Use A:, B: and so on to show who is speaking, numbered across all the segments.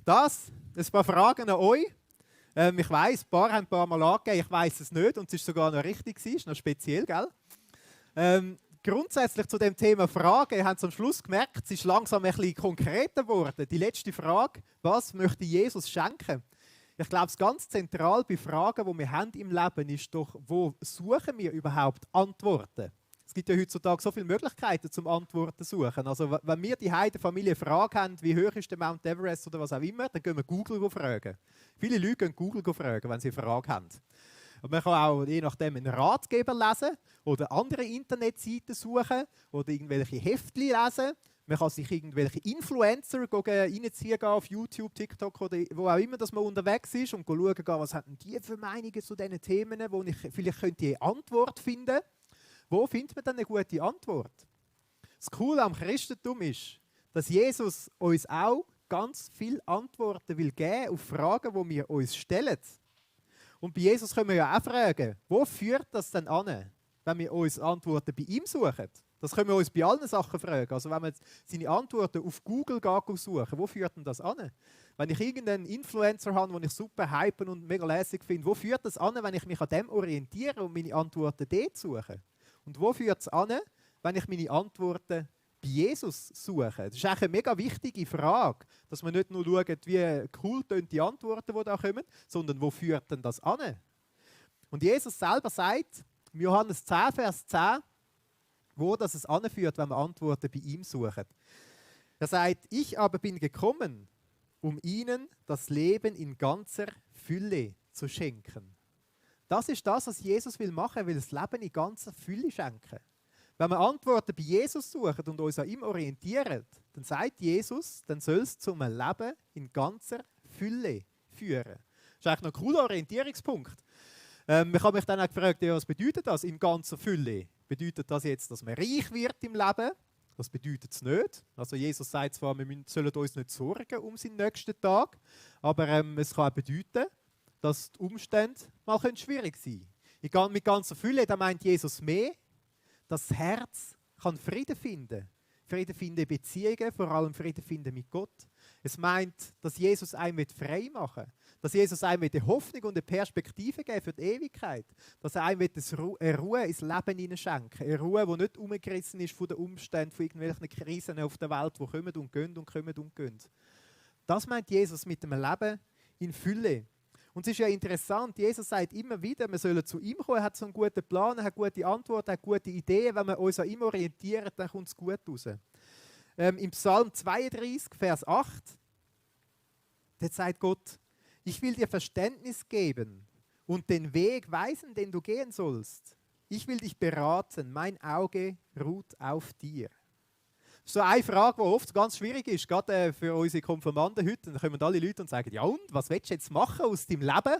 A: ein paar Fragen an euch. Ich weiss, ein paar Mal angegeben, ich weiss es nicht und es ist sogar noch richtig gewesen, ist noch speziell, gell? Grundsätzlich zu dem Thema Fragen, ihr habt es am Schluss gemerkt, es ist langsam ein bisschen konkreter geworden. Die letzte Frage, was möchte Jesus schenken? Ich glaube, es ganz zentral bei Fragen, die wir haben im Leben, ist doch, wo suchen wir überhaupt Antworten? Es gibt ja heutzutage so viele Möglichkeiten zum Antworten zu suchen. Also wenn wir die Familie Frage haben, wie hoch ist der Mount Everest oder was auch immer, dann gehen wir Google fragen. Viele Leute gehen Google fragen, wenn sie eine Frage haben. Und man kann auch je nachdem einen Ratgeber lesen oder andere Internetseiten suchen oder irgendwelche Heftchen lesen. Man kann sich irgendwelche Influencer reinziehen auf YouTube, TikTok oder wo auch immer, dass man unterwegs ist und schauen, was haben die für Meinungen zu diesen Themen, wo ich vielleicht könnte eine Antwort finden könnte. Wo findet man dann eine gute Antwort? Das Coole am Christentum ist, dass Jesus uns auch ganz viele Antworten will geben auf Fragen, die wir uns stellen. Und bei Jesus können wir ja auch fragen, wo führt das denn an, wenn wir uns Antworten bei ihm suchen? Das können wir uns bei allen Sachen fragen. Also wenn man seine Antworten auf Google suchen, wo führt denn das an? Wenn ich irgendeinen Influencer habe, den ich super hypen und mega lässig finde, wo führt das an, wenn ich mich an dem orientiere und meine Antworten dort suche? Und wo führt es an, wenn ich meine Antworten bei Jesus suche? Das ist eigentlich eine mega wichtige Frage, dass man nicht nur schaut, wie cool die Antworten, die da kommen, sondern wo führt denn das an? Und Jesus selber sagt, im Johannes 10, Vers 10, wo das es anführt, wenn man Antworten bei ihm sucht. Er sagt, ich aber bin gekommen, um ihnen das Leben in ganzer Fülle zu schenken. Das ist das, was Jesus will machen, will das Leben in ganzer Fülle schenken. Wenn wir Antworten bei Jesus suchen und uns an ihm orientieren, dann sagt Jesus, dann soll es zum Leben in ganzer Fülle führen. Das ist eigentlich noch ein cooler Orientierungspunkt. Ich habe mich dann auch gefragt, ja, was bedeutet das in ganzer Fülle? Bedeutet das jetzt, dass man reich wird im Leben? Das bedeutet es nicht. Also Jesus sagt zwar, wir sollen uns nicht sorgen um seinen nächsten Tag, aber es kann auch bedeuten, dass die Umstände mal schwierig sein können. Mit ganzer Fülle, da meint Jesus mehr, dass das Herz kann Frieden finden. Frieden finden in Beziehungen, vor allem Frieden finden mit Gott. Es meint, dass Jesus einem frei machen will. Dass Jesus einem eine Hoffnung und eine Perspektive geben für die Ewigkeit. Dass er einem eine Ruhe ins Leben hineinschenken. Eine Ruhe, die nicht umgerissen ist von den Umständen, von irgendwelchen Krisen auf der Welt, die kommen und gehen und kommen und gehen. Das meint Jesus mit dem Leben in Fülle. Und es ist ja interessant, Jesus sagt immer wieder, wir sollen zu ihm kommen, er hat so einen guten Plan, er hat gute Antworten, er hat gute Ideen. Wenn wir uns an ihm orientieren, dann kommt es gut raus. Im Psalm 32, Vers 8, dort sagt Gott, ich will dir Verständnis geben und den Weg weisen, den du gehen sollst. Ich will dich beraten, mein Auge ruht auf dir. Das ist so eine Frage, die oft ganz schwierig ist, gerade für unsere Konfirmanden heute. Dann kommen alle Leute und sagen, ja und, was willst du jetzt machen aus deinem Leben?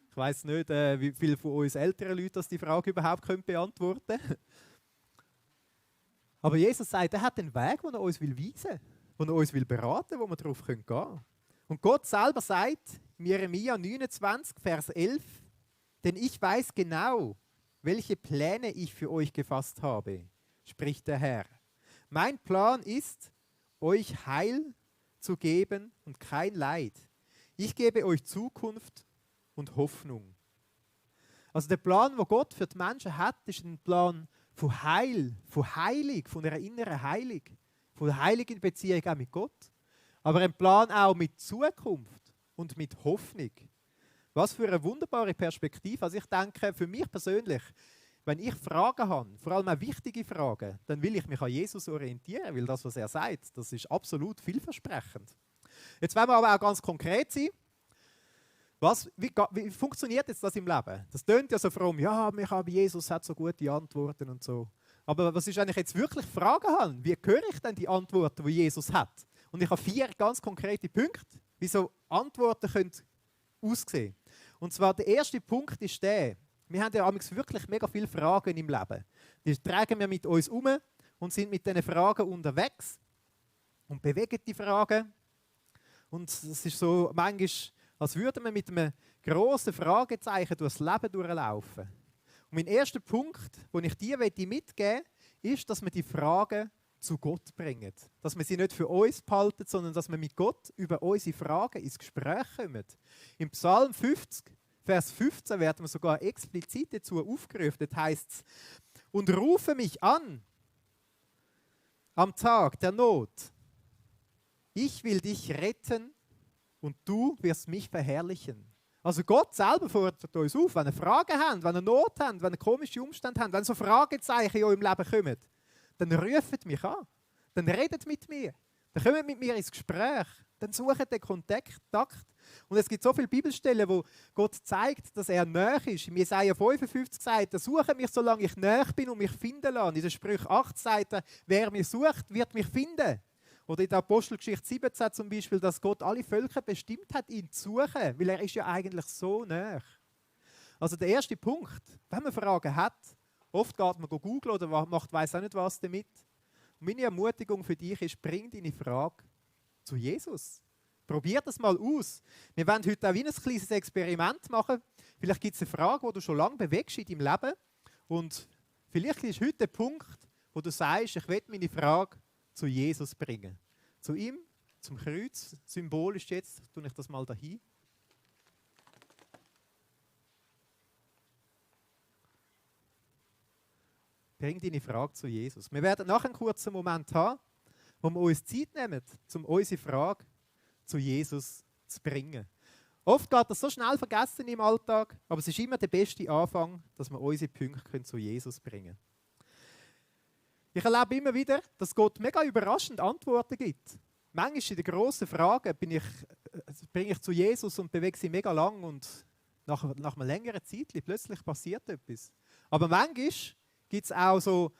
A: Ich weiss nicht, wie viele von uns älteren Leuten die Frage überhaupt beantworten können. Aber Jesus sagt, er hat den Weg, den er uns weisen will, den er uns beraten will, wo wir darauf gehen können. Und Gott selber sagt, in Jeremia 29, Vers 11, denn ich weiß genau, welche Pläne ich für euch gefasst habe, spricht der Herr. Mein Plan ist, euch Heil zu geben und kein Leid. Ich gebe euch Zukunft und Hoffnung. Also der Plan, den Gott für die Menschen hat, ist ein Plan von Heil, von Heilung, von einer inneren Heilung, von einer heiligen Beziehung auch mit Gott. Aber ein Plan auch mit Zukunft und mit Hoffnung. Was für eine wunderbare Perspektive. Also ich denke, für mich persönlich, wenn ich Fragen habe, vor allem auch wichtige Fragen, dann will ich mich an Jesus orientieren, weil das, was er sagt, das ist absolut vielversprechend. Jetzt wollen wir aber auch ganz konkret sein. Wie funktioniert jetzt das im Leben? Das tönt ja so fromm, ja, Jesus hat so gute Antworten und so. Aber was ist, wenn ich jetzt wirklich Fragen habe? Wie höre ich denn die Antworten, die Jesus hat? Und ich habe 4 ganz konkrete Punkte, wie so Antworten können aussehen. Und zwar der erste Punkt ist der, wir haben ja wirklich mega viele Fragen im Leben. Die tragen wir mit uns um und sind mit diesen Fragen unterwegs und bewegen die Fragen. Und es ist so manchmal, als würde man mit einem grossen Fragezeichen durchs Leben durchlaufen. Und mein erster Punkt, den ich dir mitgeben möchte, ist, dass man die Fragen zu Gott bringen. Dass wir sie nicht für uns behalten, sondern dass wir mit Gott über unsere Fragen ins Gespräch kommen. Im Psalm 50, Vers 15 werden wir sogar explizit dazu aufgerufen. Das heißt es, und rufe mich an am Tag der Not. Ich will dich retten und du wirst mich verherrlichen. Also Gott selber fordert uns auf, wenn ihr Fragen habt, wenn ihr Not habt, wenn ihr komische Umstände habt, wenn so Fragezeichen in eurem Leben kommen, dann ruft mich an, dann redet mit mir, dann kommt mit mir ins Gespräch, dann sucht den Kontakt. Und es gibt so viele Bibelstellen, wo Gott zeigt, dass er nahe ist. In Jesaja 55 sagt er, suche mich, solange ich nahe bin und mich finden lasse. In der Sprüche 8 sagt er, wer mich sucht, wird mich finden. Oder in der Apostelgeschichte 17 zum Beispiel, dass Gott alle Völker bestimmt hat, ihn zu suchen, weil er ist ja eigentlich so nahe. Also der erste Punkt, wenn man Fragen hat, oft geht man googeln oder macht weiss auch nicht was damit. Und meine Ermutigung für dich ist, bring deine Frage zu Jesus. Probier das mal aus. Wir wollen heute auch wie ein kleines Experiment machen. Vielleicht gibt es eine Frage, die du schon lange bewegst in deinem Leben. Und vielleicht ist heute der Punkt, wo du sagst, ich will meine Frage zu Jesus bringen. Zu ihm, zum Kreuz. Symbolisch jetzt tue ich das mal dahin. Bring deine Frage zu Jesus. Wir werden nachher einen kurzen Moment haben, wo wir uns Zeit nehmen, um unsere Frage zu Jesus zu bringen. Oft geht das so schnell vergessen im Alltag, aber es ist immer der beste Anfang, dass wir unsere Punkte zu Jesus bringen können. Ich erlebe immer wieder, dass Gott mega überraschend Antworten gibt. Manchmal in den grossen Fragen bringe ich zu Jesus und bewege sie mega lang und nach einer längeren Zeit plötzlich passiert etwas. Aber manchmal gibt es auch so,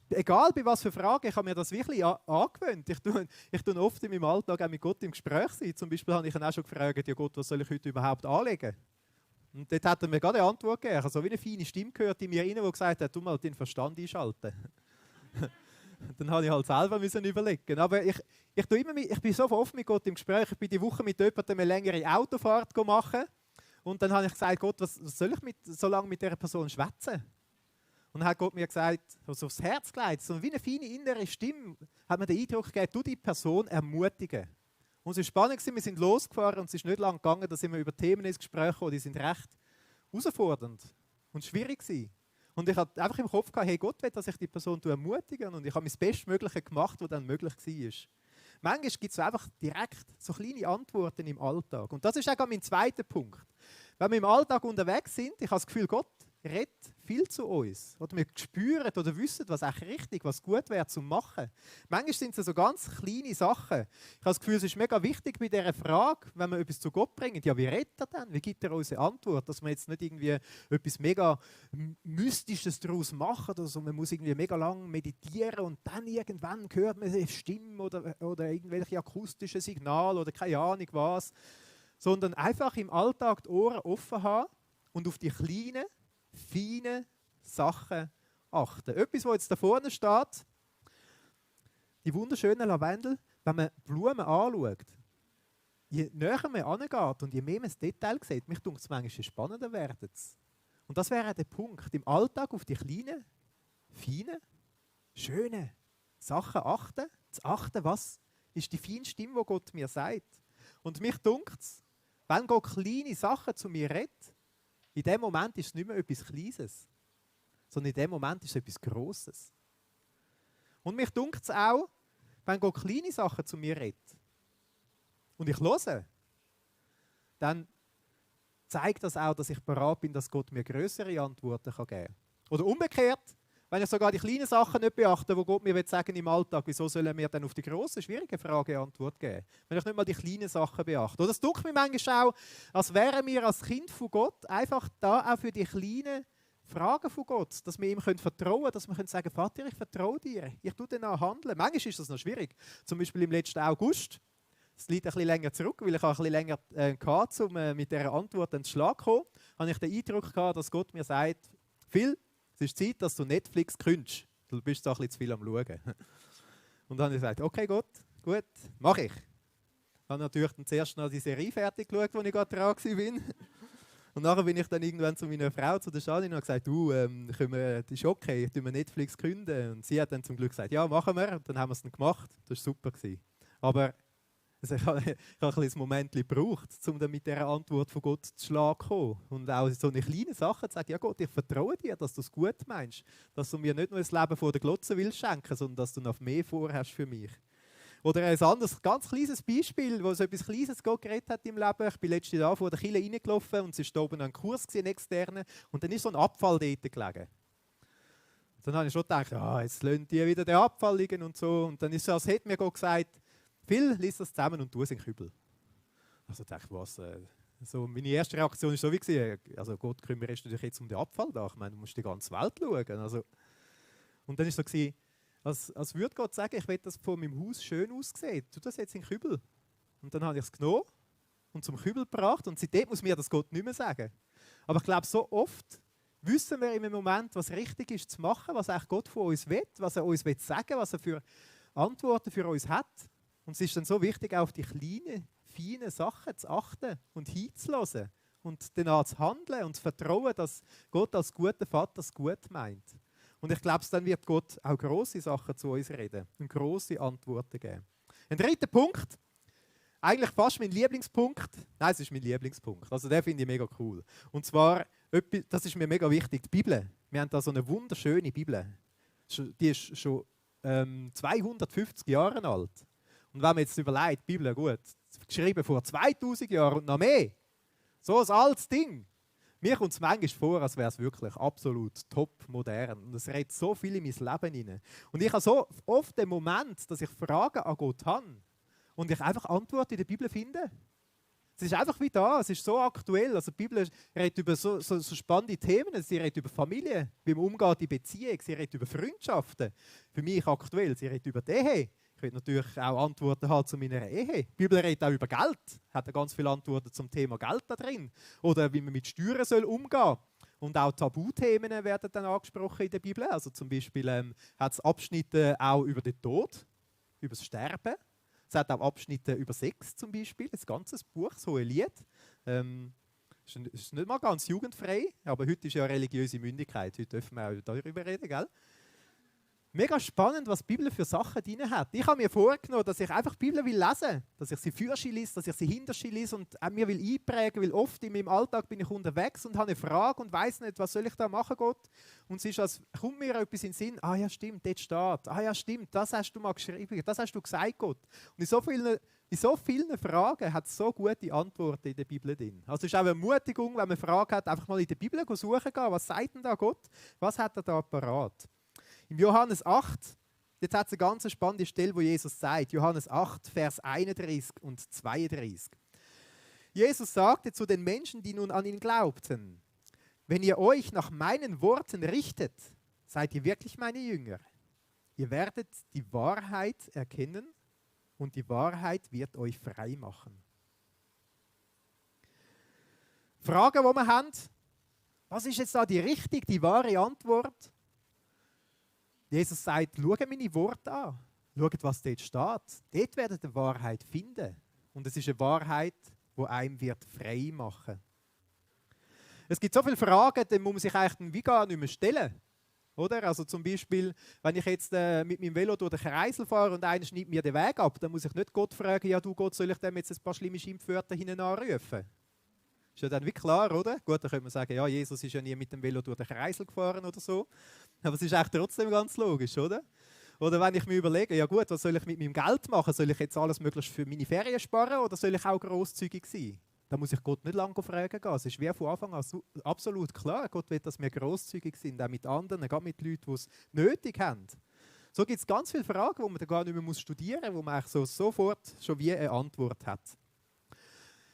A: egal bei was für Fragen, ich habe mir das wirklich angewöhnt. Ich tue oft in meinem Alltag auch mit Gott im Gespräch sein. Zum Beispiel habe ich ihn auch schon gefragt, ja Gott, was soll ich heute überhaupt anlegen? Und dort hat er mir gerade eine Antwort gegeben. Ich habe so wie eine feine Stimme gehört in mir rein, die gesagt hat, du mal den Verstand einschalten. Dann habe ich halt selber überlegen. Aber ich bin so oft mit Gott im Gespräch. Ich bin die Woche mit jemandem eine längere Autofahrt machen. Und dann habe ich gesagt, Gott, was soll ich so lange mit dieser Person schwätzen? Und dann hat Gott mir gesagt, also aufs Herz gelegt, so wie eine feine innere Stimme, hat mir den Eindruck gegeben, du die Person ermutigen. Und es war spannend, wir sind losgefahren und es ist nicht lange gegangen, da sind wir über Themen ins Gespräch gekommen, die sind recht herausfordernd und schwierig gewesen. Und ich hatte einfach im Kopf gehabt, hey, Gott will, dass ich die Person ermutigen und ich habe das Bestmögliche gemacht, was dann möglich war. Manchmal gibt es einfach direkt so kleine Antworten im Alltag. Und das ist auch mein zweiter Punkt. Wenn wir im Alltag unterwegs sind, ich habe das Gefühl, Gott redet viel zu uns. Oder wir spüren oder wissen, was echt richtig, was gut wäre zu machen. Manchmal sind es so ganz kleine Sachen. Ich habe das Gefühl, es ist mega wichtig bei dieser Frage, wenn wir etwas zu Gott bringen, ja, wie redet er denn? Wie gibt er uns eine Antwort? Dass wir jetzt nicht irgendwie etwas mega Mystisches daraus machen oder so. Man muss irgendwie mega lang meditieren und dann irgendwann hört man eine Stimme oder irgendwelche akustischen Signale oder keine Ahnung was. Sondern einfach im Alltag die Ohren offen haben und auf die kleinen, feine Sachen achten. Etwas, was jetzt da vorne steht, die wunderschönen Lavendel, wenn man Blumen anschaut, je näher man angeht und je mehr man das Detail sieht, mich denkt es manchmal spannender werden. Und das wäre der Punkt, im Alltag auf die kleinen, feinen, schönen Sachen achten, zu achten, was ist die feine Stimme, die Gott mir sagt. Und mich denkt es, wenn Gott kleine Sachen zu mir redet, in dem Moment ist es nicht mehr etwas Kleines, sondern in dem Moment ist es etwas Grosses. Und mich dunkt es auch, wenn Gott kleine Sachen zu mir redet und ich höre, dann zeigt das auch, dass ich bereit bin, dass Gott mir größere Antworten geben kann. Oder umgekehrt, wenn ich sogar die kleinen Sachen nicht beachte, wo Gott mir sagen im Alltag, wieso soll er mir dann auf die grossen, schwierigen Fragen eine Antwort geben? Wenn ich nicht mal die kleinen Sachen beachte. Oder es dunkelt mir manchmal auch, als wären wir als Kind von Gott einfach da auch für die kleinen Fragen von Gott, dass wir ihm vertrauen können, dass wir sagen können, Vater, ich vertraue dir, ich tue danach handeln. Manchmal ist das noch schwierig. Zum Beispiel im letzten August, es liegt ein bisschen länger zurück, weil ich ein bisschen länger hatte, um mit dieser Antwort ins Schlag zu kommen, habe ich den Eindruck gehabt, dass Gott mir sagt, Phil, es ist Zeit, dass du Netflix kündigst. Du bist da ein bisschen zu viel am Schauen. Und dann habe ich gesagt, okay Gott, gut, mache ich. Ich habe natürlich dann zuerst noch die Serie fertig geschaut, wo ich gerade dran war. Und nachher bin ich dann irgendwann zu meiner Frau, zu der Janine, und habe gesagt, du, das ist okay, tun wir Netflix künden. Und sie hat dann zum Glück gesagt, ja, machen wir. Und dann haben wir es dann gemacht. Das war super gewesen. Aber also ich habe ein kleines Moment gebraucht, um dann mit dieser Antwort von Gott zu Schlag zu kommen. Und auch so eine kleine Sache zu sagen, ja Gott, ich vertraue dir, dass du es gut meinst. Dass du mir nicht nur das Leben vor der Glotze willst schenken, sondern dass du noch mehr vorhast für mich. Oder ein anderes, ganz kleines Beispiel, wo so etwas Kleines Gott geredet hat im Leben. Ich bin letztes Jahr vor der Kirche reingelaufen und es war da oben ein Kurs, ein externer, und dann ist so ein Abfall dort gelegen. Und dann habe ich schon gedacht, jetzt lassen die wieder den Abfall liegen und so. Und dann ist es, als hätte mir Gott gesagt, Phil, lies das zusammen und tu es in den Kübel. Also dachte ich, was? So meine erste Reaktion war so wie, also Gott, kümmerst du dich jetzt um den Abfall da? Ich meine, du musst die ganze Welt schauen. Also, und dann war es so, als würde Gott sagen, ich will, dass von meinem Haus schön aussieht. Tu das jetzt in den Kübel. Und dann habe ich es genommen und zum Kübel gebracht. Und seitdem muss mir das Gott nicht mehr sagen. Aber ich glaube, so oft wissen wir im Moment, was richtig ist zu machen, was eigentlich Gott von uns will, was er uns will sagen, was er für Antworten für uns hat. Und es ist dann so wichtig, auf die kleinen, feinen Sachen zu achten und hinzulassen und danach zu handeln und zu vertrauen, dass Gott als guter Vater es gut meint. Und ich glaube, dann wird Gott auch grosse Sachen zu uns reden und grosse Antworten geben. Ein dritter Punkt, eigentlich fast mein Lieblingspunkt. Nein, es ist mein Lieblingspunkt. Also den finde ich mega cool. Und zwar, das ist mir mega wichtig, die Bibel. Wir haben da so eine wunderschöne Bibel. Die ist schon 250 Jahre alt. Und wenn man jetzt überlegt, die Bibel, gut, geschrieben vor 2000 Jahren und noch mehr, so ein altes Ding. Mir kommt es manchmal vor, als wäre es wirklich absolut top modern. Und es redet so viel in mein Leben hinein. Und ich habe so oft den Moment, dass ich Fragen an Gott habe und ich einfach Antworten in der Bibel finde. Es ist einfach wie da, es ist so aktuell. Also die Bibel redet über so spannende Themen. Sie redet über Familie, wie man umgeht in Beziehung. Sie redet über Freundschaften. Für mich aktuell, sie redet über die Ehe. Ich will natürlich auch Antworten haben zu meiner Ehe. Die Bibel redet auch über Geld. Hat ganz viele Antworten zum Thema Geld da drin. Oder wie man mit Steuern soll umgehen soll. Und auch Tabuthemen werden dann angesprochen in der Bibel. Also zum Beispiel hat es Abschnitte auch über den Tod, über das Sterben. Es hat auch Abschnitte über Sex zum Beispiel. Ein ganzes Buch, so ein Lied. Ist nicht mal ganz jugendfrei, aber heute ist ja religiöse Mündigkeit. Heute dürfen wir auch darüber reden, gell? Mega spannend, was die Bibel für Sachen drin hat. Ich habe mir vorgenommen, dass ich einfach die Bibel lesen will. Dass ich sie Fürschi lese, dass ich sie Hinterschi lese und auch mir einprägen will. Weil oft in meinem Alltag bin ich unterwegs und habe eine Frage und weiss nicht, was soll ich da machen, Gott? Und es ist, als kommt mir etwas in den Sinn, ja stimmt, dort steht. Ja stimmt, das hast du mal geschrieben, das hast du gesagt, Gott. Und in so vielen Fragen hat es so gute Antworten in der Bibel drin. Also es ist auch eine Ermutigung, wenn man Fragen hat, einfach mal in der Bibel suchen gehen. Was sagt denn da Gott? Was hat er da parat? Im Johannes 8, jetzt hat es eine ganz spannende Stelle, wo Jesus sagt, Johannes 8, Vers 31 und 32. Jesus sagte zu den Menschen, die nun an ihn glaubten, wenn ihr euch nach meinen Worten richtet, seid ihr wirklich meine Jünger. Ihr werdet die Wahrheit erkennen und die Wahrheit wird euch frei machen. Fragen, die wir haben, was ist jetzt da die richtige, die wahre Antwort? Jesus sagt, schaut meine Worte an. Schaut, was dort steht. Dort werdet ihr die Wahrheit finden. Und es ist eine Wahrheit, die einem wird frei machen. Es gibt so viele Fragen, die muss man sich eigentlich wie gar nicht mehr stellen. Oder? Also zum Beispiel, wenn ich jetzt mit meinem Velo durch den Kreisel fahre und einer schneidet mir den Weg ab, dann muss ich nicht Gott fragen, ja du Gott, soll ich dem jetzt ein paar schlimme Schimpfwörter hinten anrufen? Ist ja dann wie klar, oder? Gut, dann könnte man sagen, ja, Jesus ist ja nie mit dem Velo durch den Kreisel gefahren oder so. Aber es ist eigentlich trotzdem ganz logisch, oder? Oder wenn ich mir überlege, ja gut, was soll ich mit meinem Geld machen? Soll ich jetzt alles möglichst für meine Ferien sparen oder soll ich auch grosszügig sein? Da muss ich Gott nicht lange fragen gehen. Es ist wie von Anfang an absolut klar. Gott will, dass wir grosszügig sind, auch mit anderen, gerade mit Leuten, die es nötig haben. So gibt es ganz viele Fragen, die man da gar nicht mehr studieren muss, wo man eigentlich so sofort schon wie eine Antwort hat.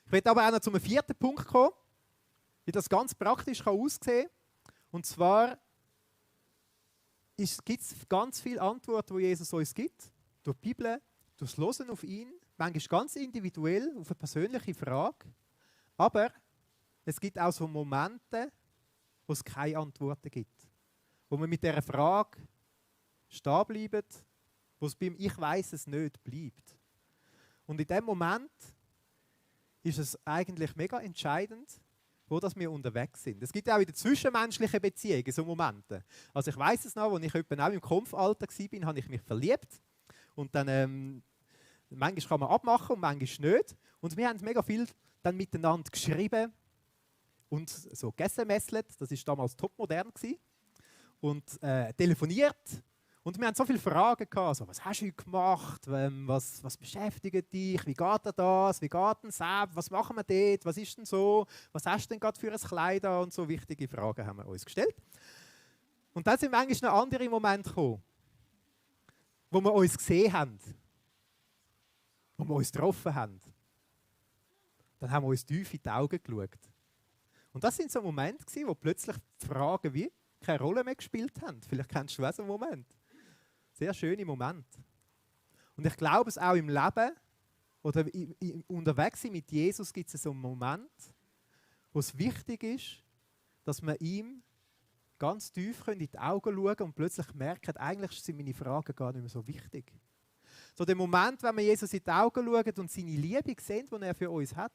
A: Ich möchte aber auch noch zum vierten Punkt kommen, wie das ganz praktisch aussehen kann. Und zwar gibt es ganz viele Antworten, die Jesus uns gibt. Durch die Bibel, durch das Hören auf ihn, manchmal ganz individuell, auf eine persönliche Frage. Aber es gibt auch so Momente, wo es keine Antworten gibt. Wo man mit dieser Frage stehen bleibt, wo es beim «Ich weiss es nicht» bleibt. Und in dem Moment ist es eigentlich mega entscheidend, wo dass wir unterwegs sind. Es gibt auch in den zwischenmenschlichen Beziehungen so Momente. Also ich weiss es noch, als ich etwa auch im Kampfalter war, habe ich mich verliebt. Und dann, manchmal kann man abmachen und manchmal nicht. Und wir haben mega viel dann miteinander geschrieben und so gesemesselt. Das war damals topmodern. Und telefoniert. Und wir hatten so viele Fragen gehabt. Also, was hast du heute gemacht? Was beschäftigt dich? Wie geht dir das? Wie geht denn selbst? Was machen wir dort? Was ist denn so? Was hast du denn gerade für ein Kleid an? Und so wichtige Fragen haben wir uns gestellt. Und dann sind manchmal noch andere Momente gekommen, wo wir uns gesehen haben. Wo wir uns getroffen haben. Dann haben wir uns tief in die Augen geschaut. Und das sind so Momente, wo plötzlich die Fragen wie keine Rolle mehr gespielt haben. Vielleicht kennst du auch so einen Moment. Sehr schöne Moment. Und ich glaube, es auch im Leben oder unterwegs sein mit Jesus gibt es so einen Moment, wo es wichtig ist, dass wir ihm ganz tief in die Augen schauen und plötzlich merken, eigentlich sind meine Fragen gar nicht mehr so wichtig. So der Moment, wenn wir Jesus in die Augen schauen und seine Liebe sehen, die er für uns hat.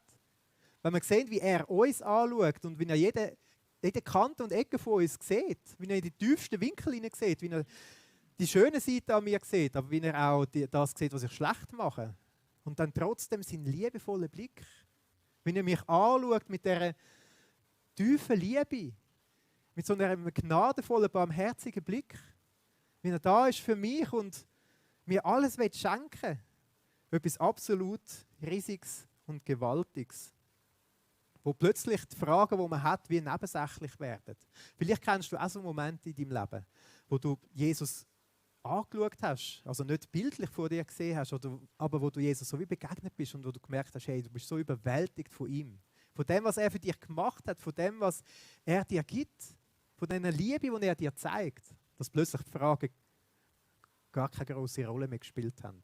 A: Wenn wir sehen, wie er uns anschaut und wie er jede Kante und Ecke von uns sieht, wie er in die tiefsten Winkel hinein sieht, wie er die schöne Seite an mir sieht, aber wie er auch das sieht, was ich schlecht mache. Und dann trotzdem seinen liebevollen Blick, wie er mich anschaut mit dieser tiefen Liebe, mit so einem gnadenvollen, barmherzigen Blick, wie er da ist für mich und mir alles schenken will. Etwas absolut Riesiges und Gewaltiges. Wo plötzlich die Fragen, die man hat, wie nebensächlich werden. Vielleicht kennst du auch so Momente in deinem Leben, wo du Jesus angeschaut hast, also nicht bildlich vor dir gesehen hast, aber wo du Jesus so wie begegnet bist und wo du gemerkt hast, hey, du bist so überwältigt von ihm. Von dem, was er für dich gemacht hat, von dem, was er dir gibt, von dieser Liebe, die er dir zeigt, dass plötzlich die Fragen gar keine grosse Rolle mehr gespielt haben.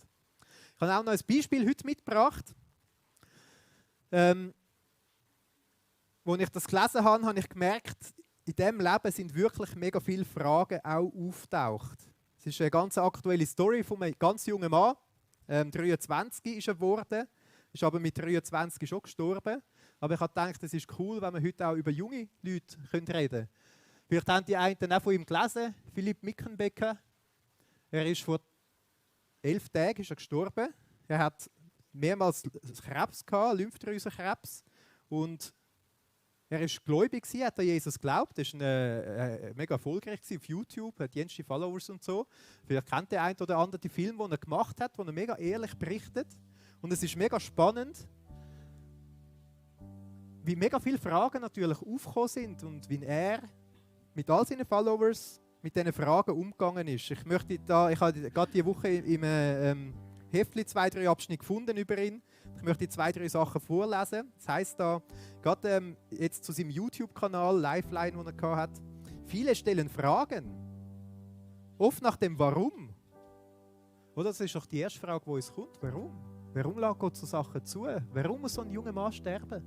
A: Ich habe auch noch ein Beispiel heute mitgebracht. Als ich das gelesen habe, habe ich gemerkt, in diesem Leben sind wirklich mega viele Fragen auch aufgetaucht. Es ist eine ganz aktuelle Story von einem ganz jungen Mann. 23 ist er geworden, ist aber mit 23 schon gestorben. Aber ich habe gedacht, es ist cool, wenn wir heute auch über junge Leute reden können. Vielleicht haben die einen auch von ihm gelesen, Philipp Mickenbecker. Er ist vor 11 Tagen gestorben. Er hat mehrmals Krebs gehabt, Lymphdrüsenkrebs. Und er war gläubig, hat an Jesus geglaubt. Er war mega erfolgreich auf YouTube, hat jenste Followers und so. Vielleicht kennt der eine oder andere die Filme, die er gemacht hat, wo er mega ehrlich berichtet. Und es ist mega spannend, wie mega viele Fragen natürlich aufgekommen sind und wie er mit all seinen Followers mit diesen Fragen umgegangen ist. Ich habe gerade diese Woche im Heftli 2-3 Abschnitte gefunden über ihn. Ich möchte 2-3 Sachen vorlesen. Das heisst da, gerade jetzt zu seinem YouTube-Kanal, Lifeline, den er hat, viele stellen Fragen. Oft nach dem Warum. Oder das ist doch die erste Frage, die uns kommt. Warum? Warum lässt Gott so Sachen zu? Warum muss so ein junger Mann sterben?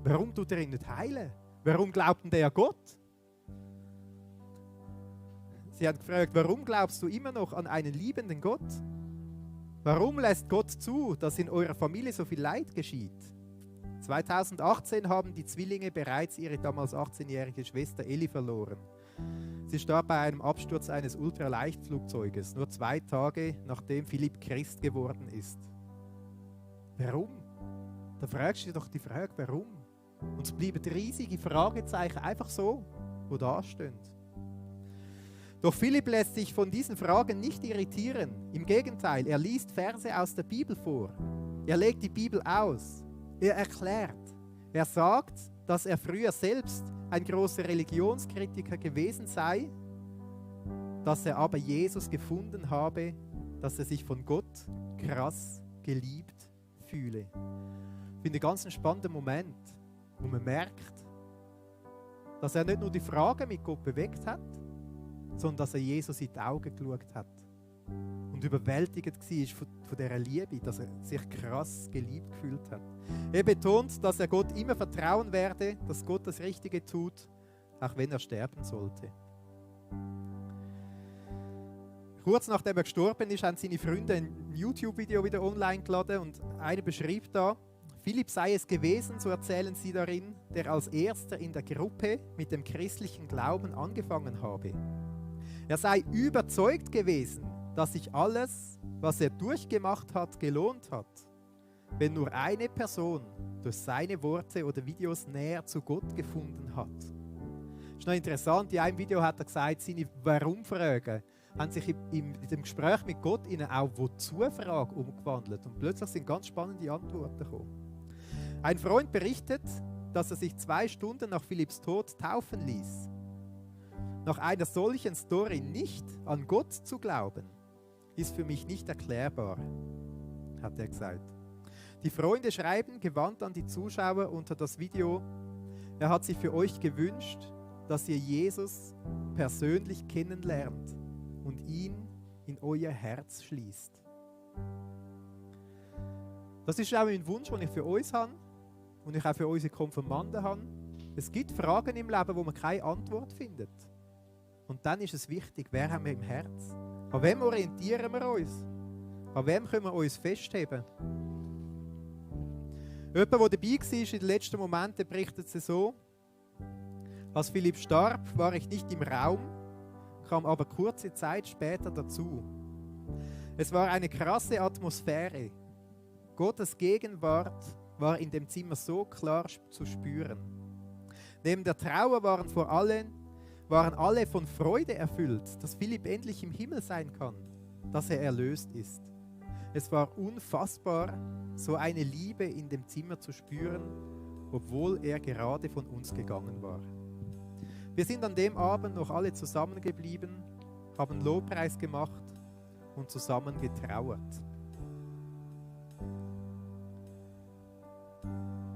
A: Warum tut er ihn nicht heilen? Warum glaubt denn der an Gott? Sie hat gefragt, warum glaubst du immer noch an einen liebenden Gott? Warum lässt Gott zu, dass in eurer Familie so viel Leid geschieht? 2018 haben die Zwillinge bereits ihre damals 18-jährige Schwester Elli verloren. Sie starb bei einem Absturz eines Ultraleichtflugzeuges, nur 2 Tage nachdem Philipp Christ geworden ist. Warum? Da fragst du dich doch die Frage, warum? Und es bleiben riesige Fragezeichen einfach so, wo da stehen. Doch Philipp lässt sich von diesen Fragen nicht irritieren. Im Gegenteil, er liest Verse aus der Bibel vor. Er legt die Bibel aus. Er erklärt. Er sagt, dass er früher selbst ein großer Religionskritiker gewesen sei, dass er aber Jesus gefunden habe, dass er sich von Gott krass geliebt fühle. Ich finde einen ganz spannenden Moment, wo man merkt, dass er nicht nur die Fragen mit Gott bewegt hat, sondern dass er Jesus in die Augen geschaut hat und überwältigt war von dieser Liebe, dass er sich krass geliebt gefühlt hat. Er betont, dass er Gott immer vertrauen werde, dass Gott das Richtige tut, auch wenn er sterben sollte. Kurz nachdem er gestorben ist, haben seine Freunde ein YouTube-Video wieder online geladen und einer beschreibt da, Philipp sei es gewesen, so erzählen sie darin, der als erster in der Gruppe mit dem christlichen Glauben angefangen habe. Er sei überzeugt gewesen, dass sich alles, was er durchgemacht hat, gelohnt hat, wenn nur eine Person durch seine Worte oder Videos näher zu Gott gefunden hat. Das ist noch interessant, in einem Video hat er gesagt, seine Warum-Fragen haben sich in dem Gespräch mit Gott in eine auch Wozu-Frage umgewandelt und plötzlich sind ganz spannende Antworten gekommen. Ein Freund berichtet, dass er sich 2 Stunden nach Philipps Tod taufen ließ. Nach einer solchen Story nicht an Gott zu glauben, ist für mich nicht erklärbar, hat er gesagt. Die Freunde schreiben gewandt an die Zuschauer unter das Video, er hat sich für euch gewünscht, dass ihr Jesus persönlich kennenlernt und ihn in euer Herz schließt. Das ist auch ein Wunsch, den ich für uns habe und ich auch für unsere Konfirmanden habe. Es gibt Fragen im Leben, wo man keine Antwort findet. Und dann ist es wichtig, wer haben wir im Herz? An wem orientieren wir uns? An wem können wir uns festheben? Jemand, der dabei war in den letzten Momenten, berichtet es so: Als Philipp starb, war ich nicht im Raum, kam aber kurze Zeit später dazu. Es war eine krasse Atmosphäre. Gottes Gegenwart war in dem Zimmer so klar zu spüren. Neben der Trauer waren alle von Freude erfüllt, dass Philipp endlich im Himmel sein kann, dass er erlöst ist. Es war unfassbar, so eine Liebe in dem Zimmer zu spüren, obwohl er gerade von uns gegangen war. Wir sind an dem Abend noch alle zusammengeblieben, haben Lobpreis gemacht und zusammen getrauert.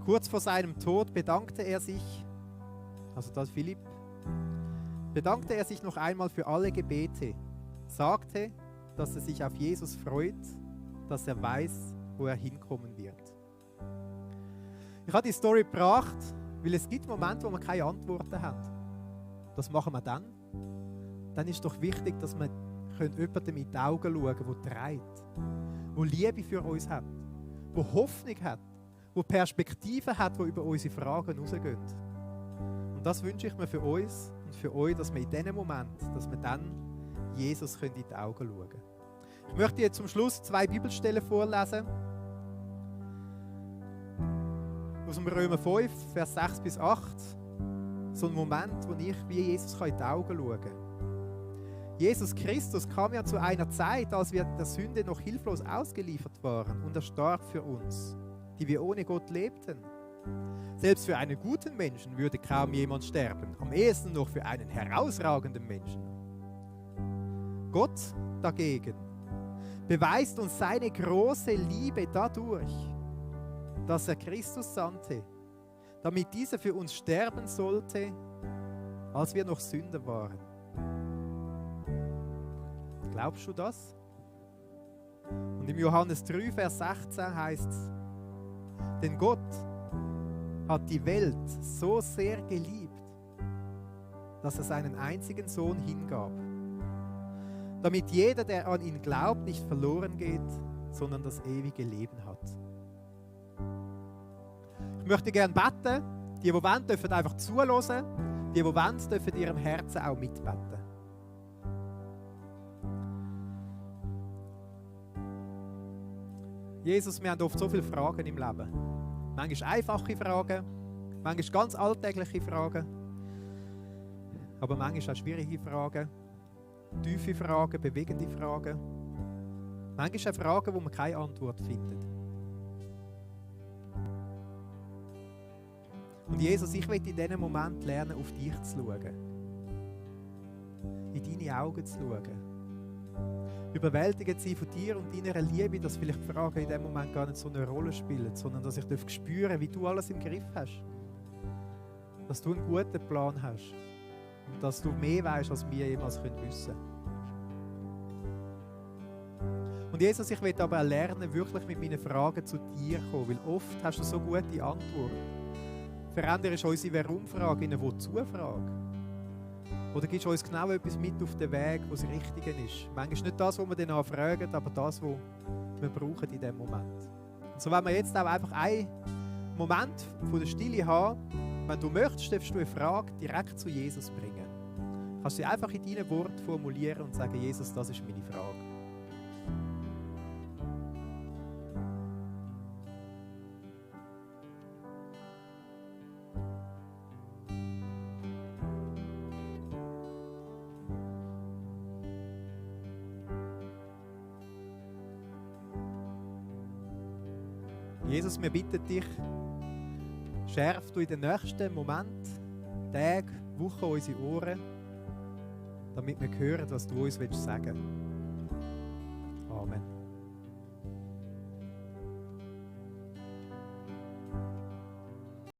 A: Kurz vor seinem Tod bedankte er sich, also das Philipp, bedankte er sich noch einmal für alle Gebete, sagte, dass er sich auf Jesus freut, dass er weiß, wo er hinkommen wird. Ich habe die Story gebracht, weil es gibt Momente, wo wir keine Antworten haben. Das machen wir dann. Dann ist es doch wichtig, dass wir jemandem in die Augen schauen können, der trägt, der Liebe für uns hat, der Hoffnung hat, der Perspektiven hat, die über unsere Fragen hinausgehen. Und das wünsche ich mir für uns und für euch, dass wir in diesem Moment, dass wir dann Jesus in die Augen schauen können. Ich möchte jetzt zum Schluss 2 Bibelstellen vorlesen. Aus dem Römer 5, Vers 6 bis 8. So ein Moment, wo ich wie Jesus in die Augen schauen kann. Jesus Christus kam ja zu einer Zeit, als wir der Sünde noch hilflos ausgeliefert waren und er starb für uns, die wir ohne Gott lebten. Selbst für einen guten Menschen würde kaum jemand sterben, am ehesten noch für einen herausragenden Menschen. Gott dagegen beweist uns seine große Liebe dadurch, dass er Christus sandte, damit dieser für uns sterben sollte, als wir noch Sünder waren. Glaubst du das? Und im Johannes 3, Vers 16 heißt es, denn Gott hat die Welt so sehr geliebt, dass er seinen einzigen Sohn hingab, damit jeder, der an ihn glaubt, nicht verloren geht, sondern das ewige Leben hat. Ich möchte gerne beten. Die wollen, dürfen einfach zuhören. Die wollen, dürfen in ihrem Herzen auch mitbeten. Jesus, wir haben oft so viele Fragen im Leben. Manchmal einfache Fragen, manchmal ganz alltägliche Fragen, aber manchmal auch schwierige Fragen, tiefe Fragen, bewegende Fragen. Manchmal auch Fragen, wo man keine Antwort findet. Und Jesus, ich will in diesem Moment lernen, auf dich zu schauen. In deine Augen zu schauen. Überwältigt sein von dir und deiner Liebe, dass vielleicht die Fragen in diesem Moment gar nicht so eine Rolle spielen, sondern dass ich spüren darf, wie du alles im Griff hast. Dass du einen guten Plan hast. Und dass du mehr weißt, als wir jemals wissen können. Und Jesus, ich will aber lernen, wirklich mit meinen Fragen zu dir zu kommen, weil oft hast du so gute Antworten. Veränderst du unsere Warum-Frage in eine Wozu-Frage? Oder gibst du uns genau etwas mit auf den Weg, was das Richtige ist? Manchmal nicht das, was wir dann fragen, aber das, was wir brauchen in diesem Moment. Und so wollen wir jetzt auch einfach eine Moment von der Stille haben. Wenn du möchtest, darfst du eine Frage direkt zu Jesus bringen. Du kannst sie einfach in deinen Worten formulieren und sagen, Jesus, das ist meine Frage. Jesus, wir bitten dich, schärf du in den nächsten Momenten, Tagen, Wochen unsere Ohren, damit wir hören, was du uns sagen willst. Amen.